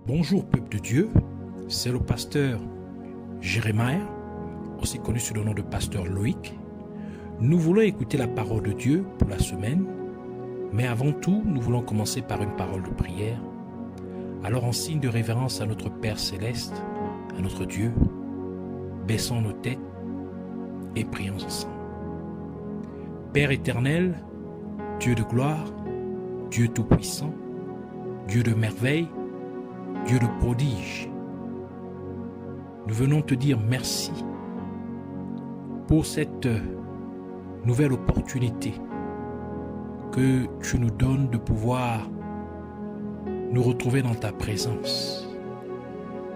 Bonjour peuple de Dieu, c'est le pasteur Jérémie, aussi connu sous le nom de pasteur Loïc. Nous voulons écouter la parole de Dieu pour la semaine, mais avant tout, nous voulons commencer par une parole de prière. Alors en signe de révérence à notre Père Céleste, à notre Dieu, baissons nos têtes et prions ensemble. Père éternel, Dieu de gloire, Dieu tout-puissant, Dieu de merveille, Dieu de prodige, nous venons te dire merci pour cette nouvelle opportunité que tu nous donnes de pouvoir nous retrouver dans ta présence.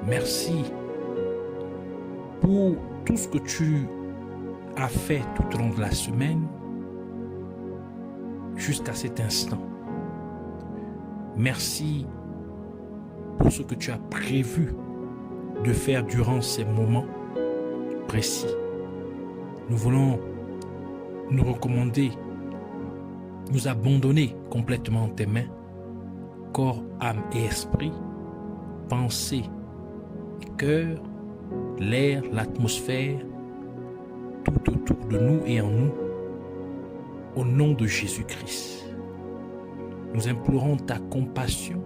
Merci pour tout ce que tu as fait tout au long de la semaine jusqu'à cet instant. Merci pour ce que tu as prévu de faire durant ces moments précis. Nous voulons nous recommander, nous abandonner complètement en tes mains, corps, âme et esprit, pensée et cœur, l'air, l'atmosphère, tout autour de nous et en nous, au nom de Jésus-Christ. Nous implorons ta compassion,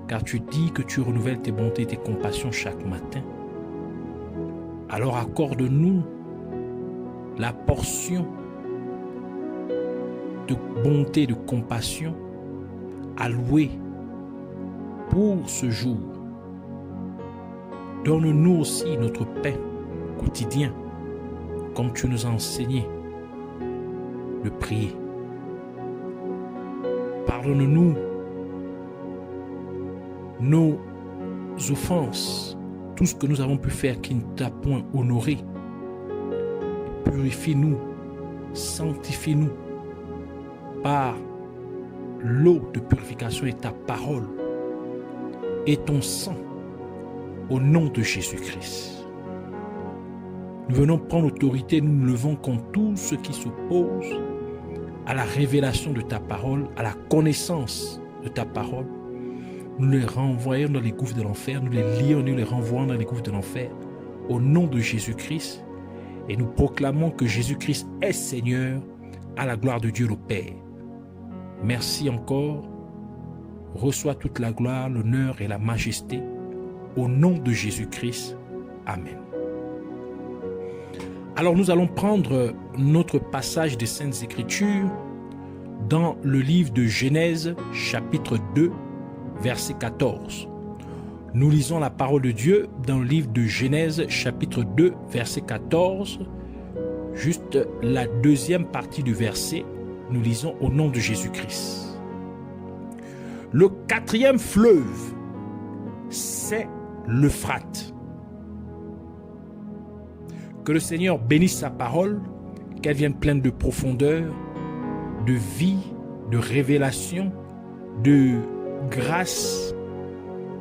car tu dis que tu renouvelles tes bontés et tes compassions chaque matin. Alors accorde-nous la portion de bonté et de compassion allouée pour ce jour. Donne-nous aussi notre pain quotidien, comme tu nous as enseigné de prier. Pardonne-nous nos offenses, tout ce que nous avons pu faire qui ne t'a point honoré. Purifie-nous, sanctifie-nous par l'eau de purification et ta parole et ton sang au nom de Jésus-Christ. Nous venons prendre autorité, nous nous levons contre tout ce qui s'oppose à la révélation de ta parole, à la connaissance de ta parole. Nous les renvoyons dans les gouffres de l'enfer, nous les lions, nous les renvoyons dans les gouffres de l'enfer au nom de Jésus-Christ, et nous proclamons que Jésus-Christ est Seigneur à la gloire de Dieu le Père. Merci encore, reçois toute la gloire, l'honneur et la majesté au nom de Jésus-Christ. Amen. Alors nous allons prendre notre passage des Saintes Écritures dans le livre de Genèse chapitre 2, verset 14. Nous lisons la parole de Dieu dans le livre de Genèse chapitre 2 verset 14. Juste la deuxième partie du verset, nous lisons au nom de Jésus-Christ. Le quatrième fleuve, c'est l'Euphrate. Que le Seigneur bénisse sa parole, qu'elle vienne pleine de profondeur, de vie, de révélation, de grâce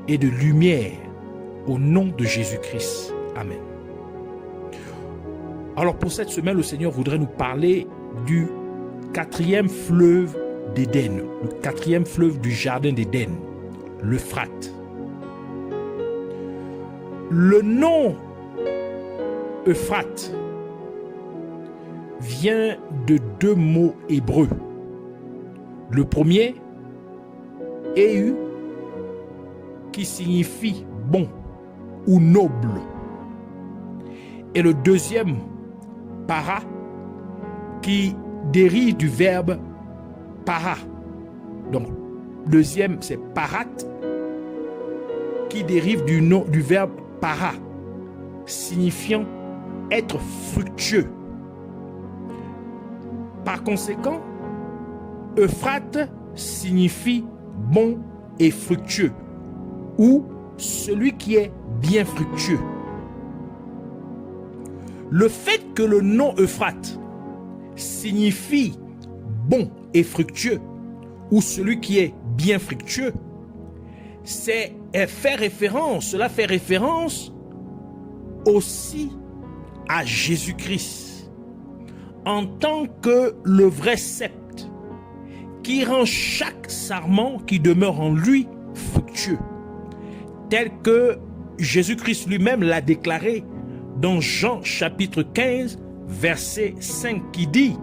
et de lumière au nom de Jésus-Christ. Amen. Alors pour cette semaine, le Seigneur voudrait nous parler du quatrième fleuve d'Éden, le quatrième fleuve du jardin d'Éden, l'Euphrate. Le nom Euphrate vient de deux mots hébreux. Le premier, Éhu, qui signifie bon ou noble. Et le deuxième, para, qui dérive du verbe para. Donc, deuxième, c'est parat, qui dérive du verbe para, signifiant être fructueux. Par conséquent, Euphrate signifie bon et fructueux, ou celui qui est bien fructueux. Le fait que le nom Euphrate signifie bon et fructueux, ou celui qui est bien fructueux, cela fait référence aussi à Jésus-Christ en tant que le vrai cep qui rend chaque sarment qui demeure en lui fructueux, tel que Jésus-Christ lui-même l'a déclaré dans Jean chapitre 15, verset 5 qui dit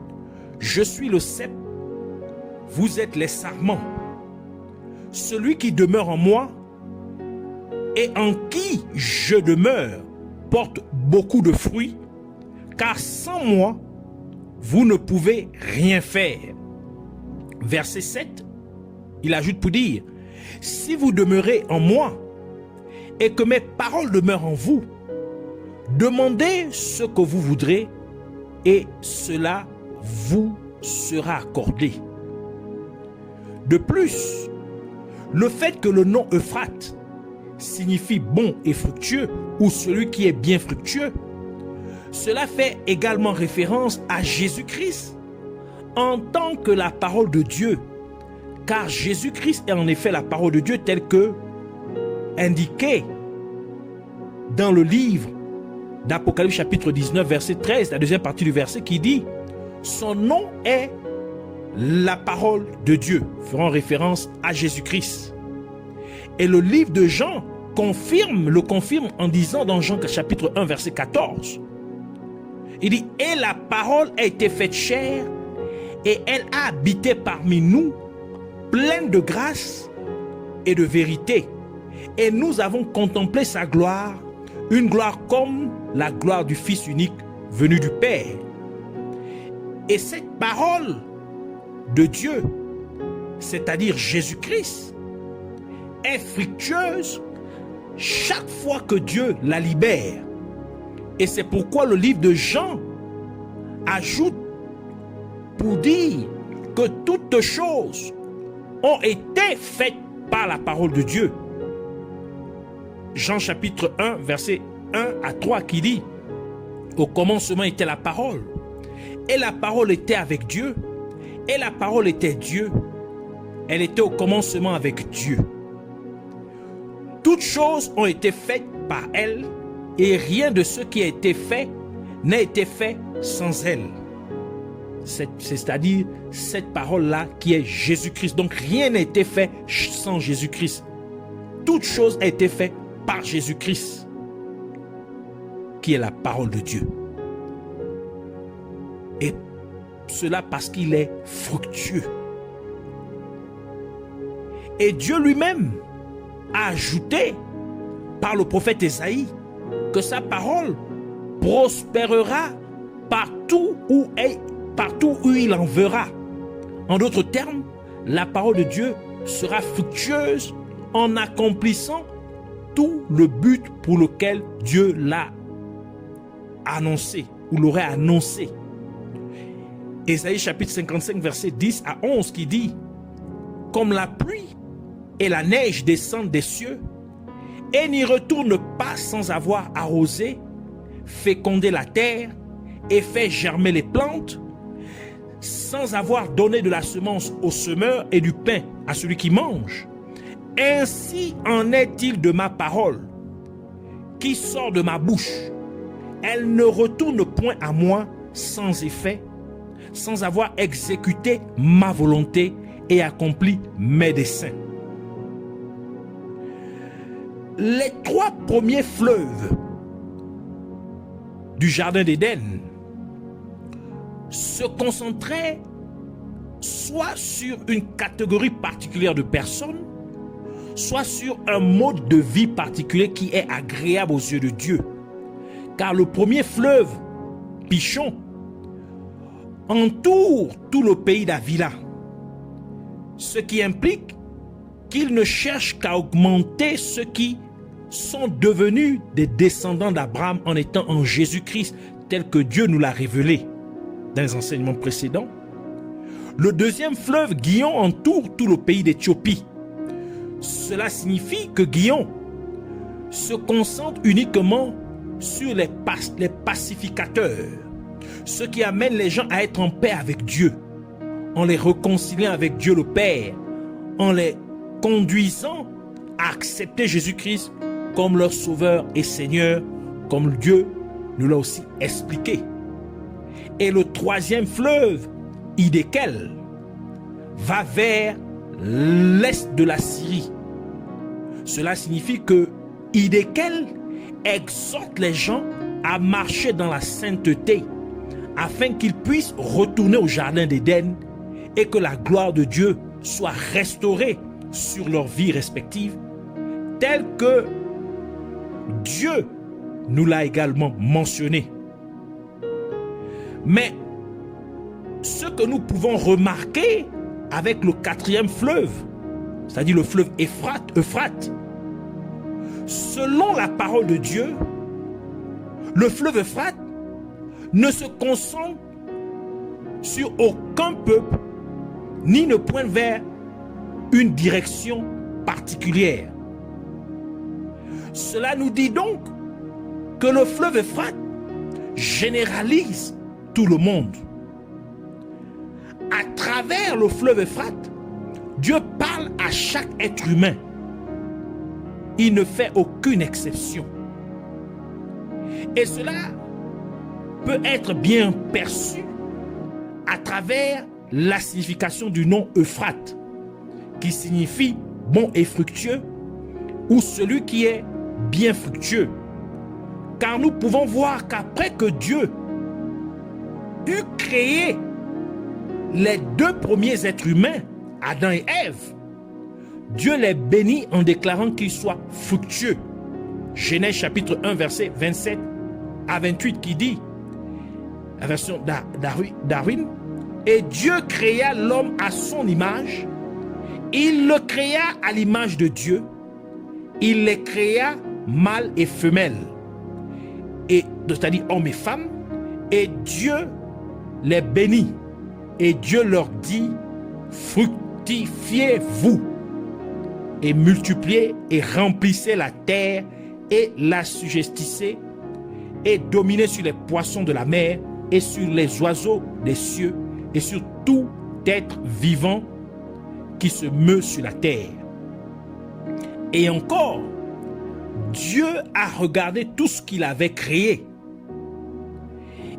« Je suis le cep, vous êtes les sarments. Celui qui demeure en moi et en qui je demeure porte beaucoup de fruits, car sans moi, vous ne pouvez rien faire. » Verset 7, il ajoute pour dire « Si vous demeurez en moi et que mes paroles demeurent en vous, demandez ce que vous voudrez et cela vous sera accordé. » De plus, le fait que le nom Euphrate signifie bon et fructueux ou celui qui est bien fructueux, cela fait également référence à Jésus-Christ en tant que la parole de Dieu, car Jésus-Christ est en effet la parole de Dieu telle que indiquée dans le livre d'Apocalypse chapitre 19 verset 13, la deuxième partie du verset qui dit « Son nom est la parole de Dieu », faisant référence à Jésus-Christ. Et le livre de Jean le confirme en disant dans Jean chapitre 1 verset 14, il dit « Et la parole a été faite chair et elle a habité parmi nous, pleine de grâce et de vérité. Et nous avons contemplé sa gloire, une gloire comme la gloire du Fils unique venu du Père. » Et cette parole de Dieu, c'est-à-dire Jésus-Christ, est fructueuse chaque fois que Dieu la libère. Et c'est pourquoi le livre de Jean ajoute pour dire que toutes choses ont été faites par la parole de Dieu. Jean chapitre 1, verset 1 à 3 qui dit « Au commencement était la parole, et la parole était avec Dieu, et la parole était Dieu. Elle était au commencement avec Dieu. Toutes choses ont été faites par elle, et rien de ce qui a été fait n'a été fait sans elle. » C'est-à-dire cette parole-là qui est Jésus-Christ. Donc rien n'a été fait sans Jésus-Christ. Toute chose a été faite par Jésus-Christ, qui est la parole de Dieu. Et cela parce qu'il est fructueux. Et Dieu lui-même a ajouté par le prophète Ésaïe que sa parole prospérera partout où il en verra. En d'autres termes, la parole de Dieu sera fructueuse en accomplissant tout le but pour lequel Dieu l'a annoncé ou l'aurait annoncé. Ésaïe chapitre 55 verset 10 à 11 qui dit « Comme la pluie et la neige descendent des cieux et n'y retournent pas sans avoir arrosé, fécondé la terre et fait germer les plantes, sans avoir donné de la semence au semeur et du pain à celui qui mange. Ainsi en est-il de ma parole qui sort de ma bouche. Elle ne retourne point à moi sans effet, sans avoir exécuté ma volonté et accompli mes desseins. » Les trois premiers fleuves du jardin d'Éden se concentraient soit sur une catégorie particulière de personnes, soit sur un mode de vie particulier qui est agréable aux yeux de Dieu. Car le premier fleuve, Pishon, entoure tout le pays d'Avila, ce qui implique qu'il ne cherche qu'à augmenter ceux qui sont devenus des descendants d'Abraham en étant en Jésus-Christ, tel que Dieu nous l'a révélé dans les enseignements précédents. Le deuxième fleuve, Gihon, entoure tout le pays d'Éthiopie. Cela signifie que Gihon se concentre uniquement sur les pacificateurs, ceux qui amènent les gens à être en paix avec Dieu, en les réconciliant avec Dieu le Père, en les conduisant à accepter Jésus-Christ comme leur Sauveur et Seigneur, comme Dieu nous l'a aussi expliqué. Et le troisième fleuve, Hiddekel, va vers l'est de la Syrie. Cela signifie que Hiddekel exhorte les gens à marcher dans la sainteté afin qu'ils puissent retourner au jardin d'Éden et que la gloire de Dieu soit restaurée sur leur vie respective, telle que Dieu nous l'a également mentionné. Mais ce que nous pouvons remarquer avec le quatrième fleuve, c'est-à-dire le fleuve Euphrate, selon la parole de Dieu, le fleuve Euphrate ne se concentre sur aucun peuple, ni ne pointe vers une direction particulière. Cela nous dit donc que le fleuve Euphrate généralise tout le monde. À travers le fleuve Euphrate, Dieu parle à chaque être humain. Il ne fait aucune exception. Et cela peut être bien perçu à travers la signification du nom Euphrate, qui signifie bon et fructueux, ou celui qui est bien fructueux. Car nous pouvons voir qu'après que Dieu eut créé les deux premiers êtres humains, Adam et Ève, Dieu les bénit en déclarant qu'ils soient fructueux. Genèse chapitre 1 verset 27 à 28 qui dit, la version Darwin, et Dieu créa l'homme à son image, il le créa à l'image de Dieu, il les créa mâle et femelle, et c'est-à-dire homme et femme, et Dieu les bénit, et Dieu leur dit, fructifiez-vous et multipliez et remplissez la terre et l'assujettissez et dominez sur les poissons de la mer et sur les oiseaux des cieux et sur tout être vivant qui se meut sur la terre. Et encore, Dieu a regardé tout ce qu'il avait créé,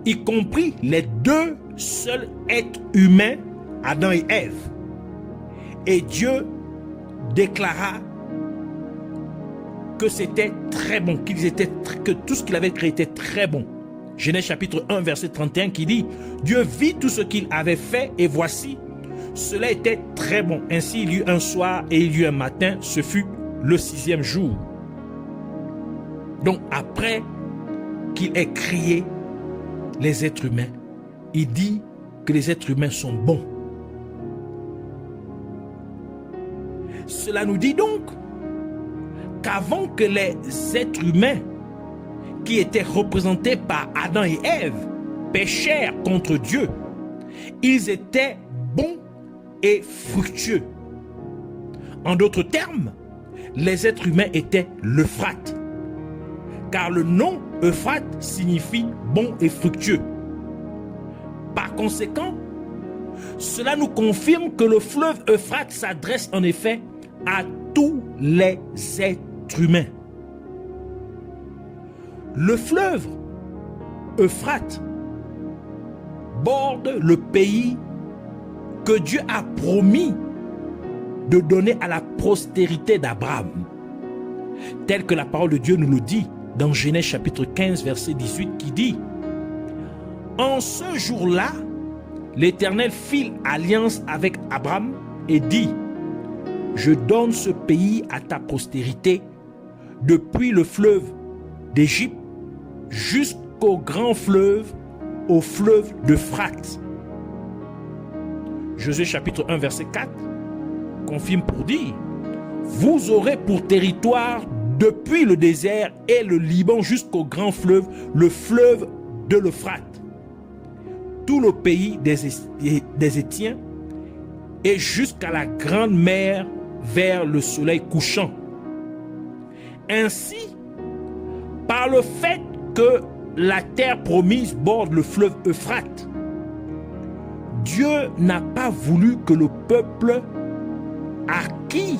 y compris les deux seuls êtres humains, Adam et Ève. Et Dieu déclara que c'était très bon, que tout ce qu'il avait créé était très bon. Genèse chapitre 1 verset 31 qui dit, Dieu vit tout ce qu'il avait fait et voici, cela était très bon. Ainsi il y eut un soir et il y eut un matin, ce fut le 6e jour. Donc après qu'il ait créé les êtres humains, il dit que les êtres humains sont bons. Cela nous dit donc qu'avant que les êtres humains qui étaient représentés par Adam et Ève péchèrent contre Dieu, ils étaient bons et fructueux. En d'autres termes, les êtres humains étaient l'Euphrate, car le nom Euphrate signifie bon et fructueux. Par conséquent, cela nous confirme que le fleuve Euphrate s'adresse en effet à tous les êtres humains. Le fleuve Euphrate borde le pays que Dieu a promis de donner à la postérité d'Abraham, tel que la parole de Dieu nous le dit dans Genèse chapitre 15 verset 18 qui dit, en ce jour-là, l'Éternel fit alliance avec Abraham et dit, je donne ce pays à ta postérité depuis le fleuve d'Égypte jusqu'au grand fleuve, au fleuve d'Euphrate. Josué chapitre 1 verset 4 confirme pour dire, vous aurez pour territoire depuis le désert et le Liban jusqu'au grand fleuve, le fleuve de l'Euphrate, tout le pays des Hétiens et jusqu'à la grande mer vers le soleil couchant. Ainsi, par le fait que la terre promise borde le fleuve Euphrate, Dieu n'a pas voulu que le peuple à qui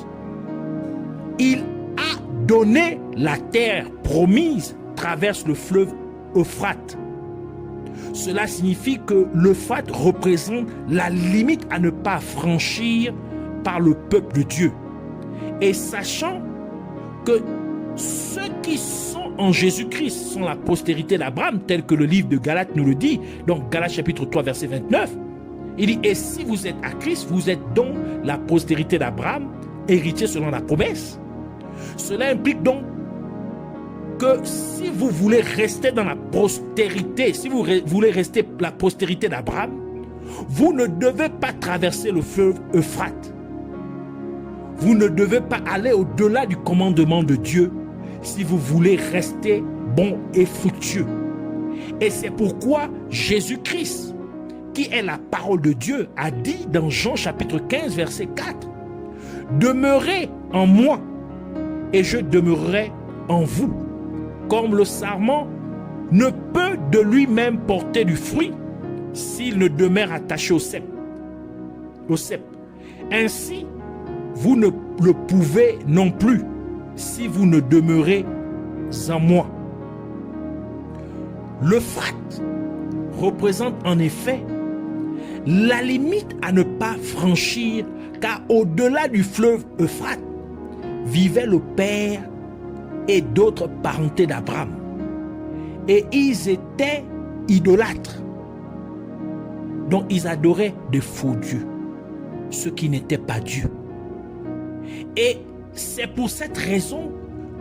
il a donné la terre promise traverse le fleuve Euphrate. Cela signifie que l'Euphrate représente la limite à ne pas franchir par le peuple de Dieu. Et sachant que ceux qui sont en Jésus-Christ sont la postérité d'Abraham, tel que le livre de Galates nous le dit. Donc Galates chapitre 3 verset 29. Il dit, et si vous êtes à Christ, vous êtes donc la postérité d'Abraham, héritier selon la promesse. Cela implique donc que si vous voulez rester dans la postérité, si vous voulez rester la postérité d'Abraham, vous ne devez pas traverser le fleuve Euphrate. Vous ne devez pas aller au-delà du commandement de Dieu si vous voulez rester bon et fructueux. Et c'est pourquoi Jésus-Christ, qui est la parole de Dieu, a dit dans Jean chapitre 15 verset 4, « Demeurez en moi et je demeurerai en vous. Comme le sarment ne peut de lui-même porter du fruit s'il ne demeure attaché au cep. Ainsi, vous ne le pouvez non plus si vous ne demeurez en moi. » L'Euphrate représente en effet la limite à ne pas franchir, car au-delà du fleuve Euphrate vivait le père et d'autres parentés d'Abraham. Et ils étaient idolâtres. Donc ils adoraient des faux dieux, ce qui n'était pas Dieu. Et c'est pour cette raison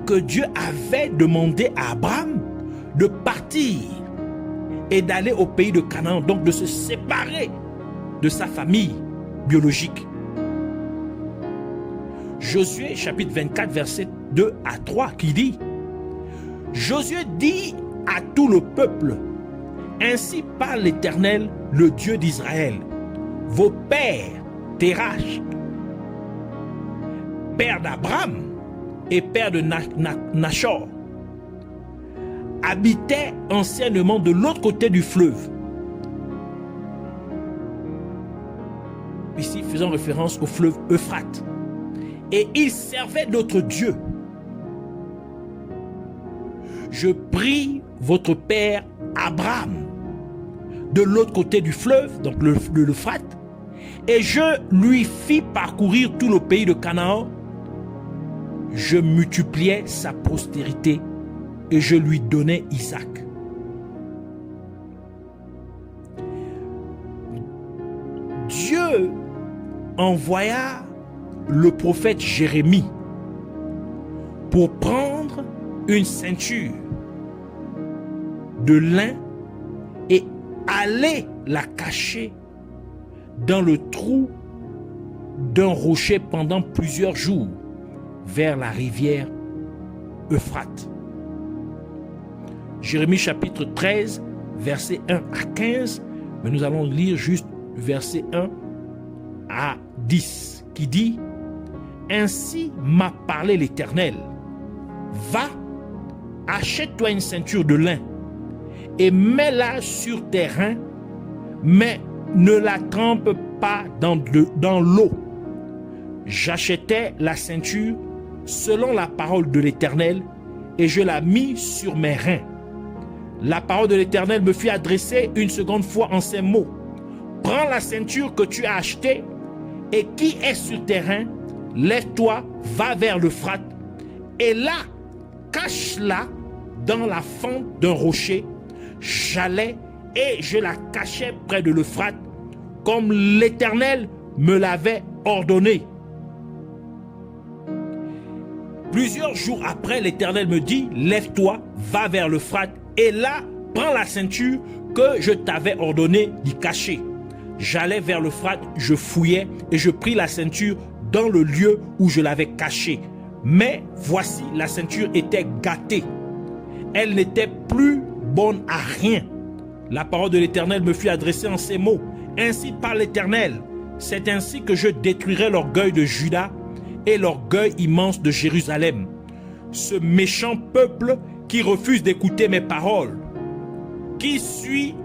que Dieu avait demandé à Abraham de partir et d'aller au pays de Canaan, donc de se séparer de sa famille biologique. Josué chapitre 24 verset 2 à 3 qui dit, Josué dit à tout le peuple, ainsi parle l'Éternel, le Dieu d'Israël, vos pères, Terach, père d'Abraham et père de Nachor, habitaient anciennement de l'autre côté du fleuve. Ici, faisant référence au fleuve Euphrate. Et ils servaient d'autres dieux. Je pris votre père Abraham de l'autre côté du fleuve, donc l'Euphrate, et je lui fis parcourir tout le pays de Canaan. Je multipliais sa postérité et je lui donnais Isaac. Dieu envoya le prophète Jérémie pour prendre une ceinture de lin et aller la cacher dans le trou d'un rocher pendant plusieurs jours vers la rivière Euphrate. Jérémie chapitre 13, versets 1 à 15, mais nous allons lire juste verset 1 à 10, qui dit, « Ainsi m'a parlé l'Éternel, va, achète-toi une ceinture de lin et mets-la sur tes reins, mais ne la trempe pas dans l'eau. » J'achetai la ceinture selon la parole de l'Éternel et je la mis sur mes reins. La parole de l'Éternel me fut adressée une seconde fois en ces mots. Prends la ceinture que tu as achetée et qui est sur tes reins, lève-toi, va vers l'Euphrate et là, cache-la dans la fente d'un rocher. J'allais et je la cachais près de l'Euphrate comme l'Éternel me l'avait ordonné. Plusieurs jours après, l'Éternel me dit, lève-toi, va vers l'Euphrate et là, prends la ceinture que je t'avais ordonné d'y cacher. J'allais vers l'Euphrate, je fouillais et je pris la ceinture dans le lieu où je l'avais cachée. Mais voici, la ceinture était gâtée. Elle n'était plus bonne à rien. La parole de l'Éternel me fut adressée en ces mots. Ainsi parle l'Éternel, c'est ainsi que je détruirai l'orgueil de Juda et l'orgueil immense de Jérusalem. Ce méchant peuple qui refuse d'écouter mes paroles, qui suit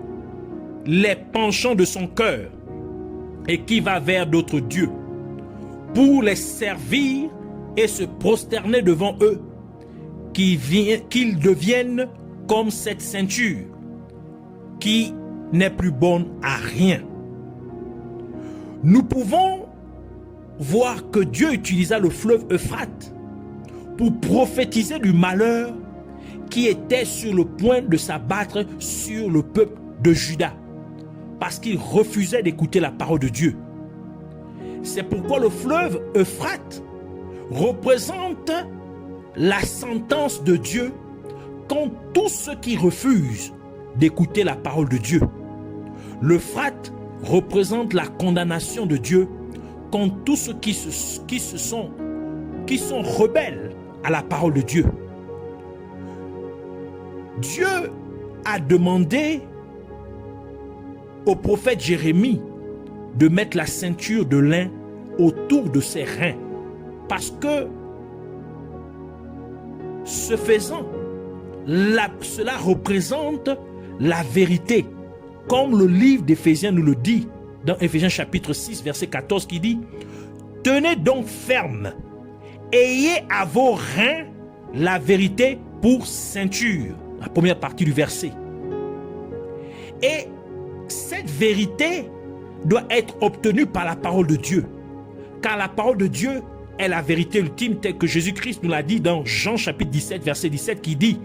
les penchants de son cœur et qui va vers d'autres dieux pour les servir et se prosterner devant eux, qu'ils deviennent comme cette ceinture qui n'est plus bonne à rien. Nous pouvons voir que Dieu utilisa le fleuve Euphrate pour prophétiser du malheur qui était sur le point de s'abattre sur le peuple de Juda, parce qu'il refusait d'écouter la parole de Dieu. C'est pourquoi le fleuve Euphrate représente la sentence de Dieu contre tous ceux qui refusent d'écouter la parole de Dieu. L'Euphrate représente la condamnation de Dieu contre tous ceux qui sont rebelles à la parole de Dieu. Dieu a demandé au prophète Jérémie de mettre la ceinture de lin autour de ses reins, parce que ce faisant, cela représente la vérité, comme le livre d'Éphésiens nous le dit dans Éphésiens chapitre 6 verset 14 qui dit: tenez donc ferme, ayez à vos reins la vérité pour ceinture. La première partie du verset. Et cette vérité doit être obtenue par la parole de Dieu, car la parole de Dieu est la vérité ultime, telle que Jésus-Christ nous l'a dit dans Jean chapitre 17 verset 17 qui dit: